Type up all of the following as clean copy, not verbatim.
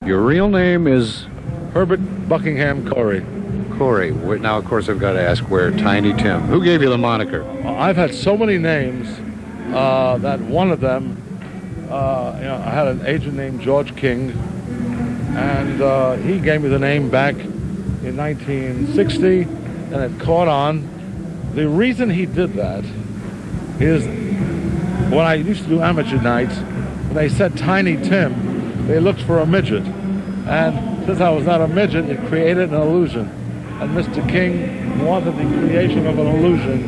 Your real name is Herbert Buckingham Corey. Corey. Now, of course, I've got to ask where Tiny Tim. Who gave you the moniker? I've had so many names that one of them, I had an agent named George King, and he gave me the name back in 1960, and it caught on. The reason he did that is when I used to do amateur nights, when they said Tiny Tim, they looked for a midget. And since I was not a midget, it created an illusion. And Mr. King wanted the creation of an illusion,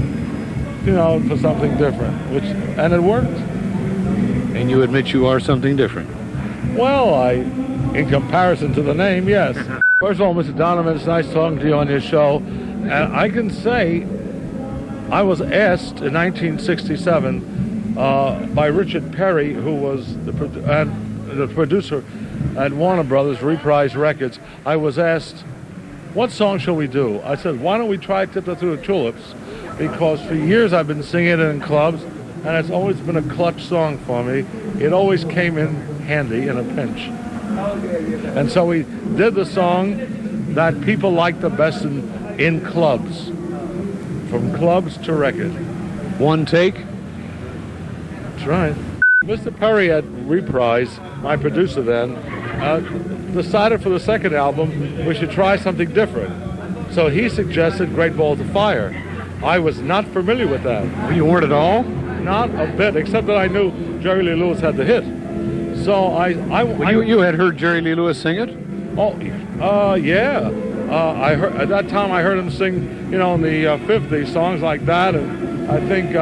for something different, and it worked. And you admit you are something different? Well, in comparison to the name, yes. First of all, Mr. Donovan, it's nice talking to you on your show. And I can say I was asked in 1967 by Richard Perry, who was the producer at Warner Brothers, Reprise Records. I was asked, what song shall we do? I said, why don't we try Tiptoe Through the Tulips? Because for years I've been singing it in clubs, and it's always been a clutch song for me. It always came in handy in a pinch. And so we did the song that people like the best in clubs, from clubs to record. One take? That's right. Mr. Perry at Reprise, my producer then, decided for the second album we should try something different. So he suggested Great Balls of Fire. I was not familiar with that. You weren't at all? Not a bit, except that I knew Jerry Lee Lewis had the hit. So you had heard Jerry Lee Lewis sing it? Oh, yeah. I heard at that time I heard him sing, in the 50s songs like that, and I think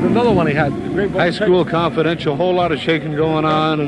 another one he had. High School Confidential, whole lot of shaking going on.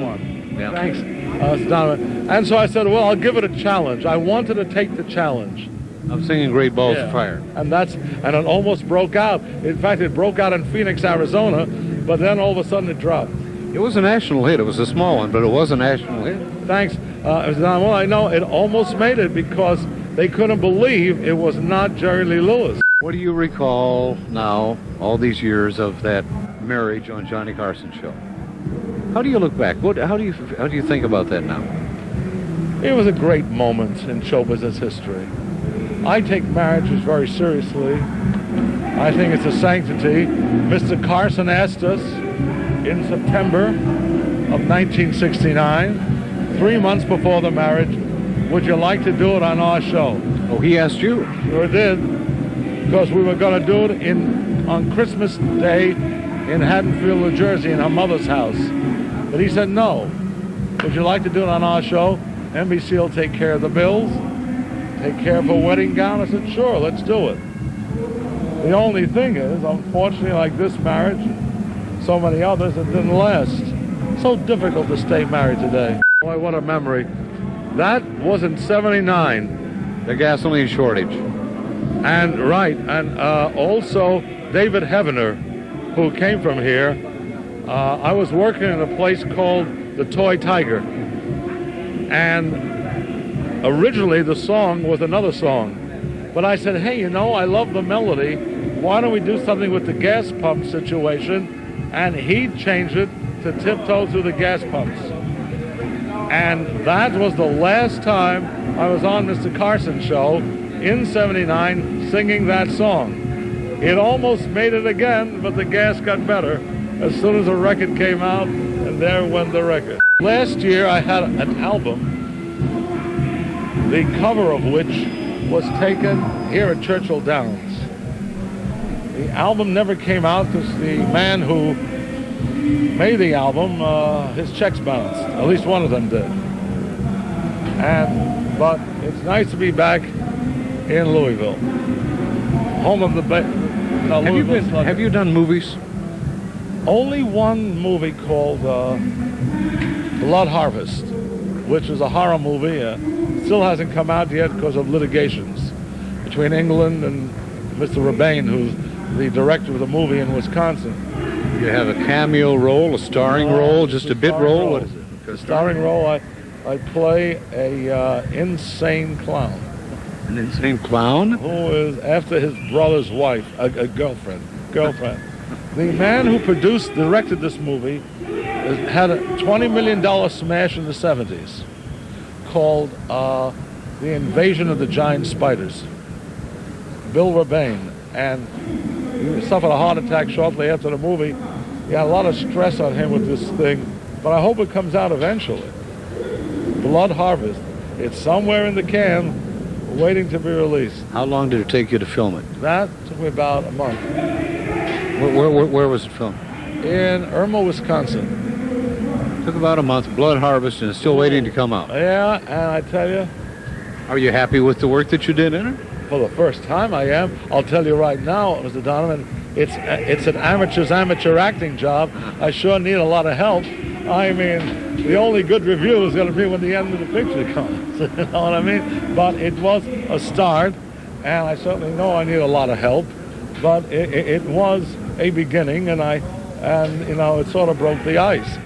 Yeah. Thanks, Mr. Donovan. And so I said, well, I'll give it a challenge. I wanted to take the challenge. I'm singing Great Balls of Fire. And it almost broke out. In fact, it broke out in Phoenix, Arizona, but then all of a sudden it dropped. It was a national hit. It was a small one, but it was a national hit. Thanks. Well, I know it almost made it because they couldn't believe it was not Jerry Lee Lewis. What do you recall now, all these years of that marriage on Johnny Carson's show? How do you look back? How do you think about that now? It was a great moment in show business history. I take marriages very seriously. I think it's a sanctity. Mr. Carson asked us in September of 1969, 3 months before the marriage, would you like to do it on our show? Oh, he asked you? Sure did, because we were going to do it on Christmas Day in Haddonfield, New Jersey, in our mother's house. But he said, no. Would you like to do it on our show? NBC will take care of the bills, take care of her wedding gown. I said, sure, let's do it. The only thing is, unfortunately, like this marriage, so many others, it didn't last. So difficult to stay married today. Boy, what a memory. That was in '79. The gasoline shortage. And also David Heavener, who came from here. I was working in a place called the Toy Tiger. And originally the song was another song. But I said, hey, I love the melody. Why don't we do something with the gas pump situation? And he changed it to Tiptoe Through the Gas Pumps. And that was the last time I was on Mr. Carson's show in '79 singing that song. It almost made it again, but the gas got better as soon as the record came out, and there went the record. Last year I had an album, the cover of which was taken here at Churchill Downs. The album never came out because the man who made the album, his checks bounced. At least one of them did. But it's nice to be back in Louisville, home of the Have you done movies? Only one movie called Blood Harvest, which is a horror movie. Still hasn't come out yet because of litigations between England and Mr. Rebane, who's the director of the movie in Wisconsin. You have a cameo role, a starring role, just a bit role? What is it? The starring role, I play a insane clown. An insane clown? Who is after his brother's wife, a girlfriend. The man who directed this movie had a $20 million smash in the 70s called The Invasion of the Giant Spiders. Bill Rebane. And he suffered a heart attack shortly after the movie. He had a lot of stress on him with this thing, but I hope it comes out eventually. Blood Harvest. It's somewhere in the can, waiting to be released. How long did it take you to film it? That took me about a month. Where was it filmed? In Irma, Wisconsin. Took about a month. Blood Harvest, and it's still waiting to come out. Yeah, and I tell you, Are you happy with the work that you did in it? for the first time I am. I'll tell you right now, Mr. Donovan, it's an amateur acting job. I sure need a lot of help. I mean, the only good review is going to be when the end of the picture comes. You know what I mean? But it was a start, and I certainly know I need a lot of help. But it was a beginning, and it sort of broke the ice.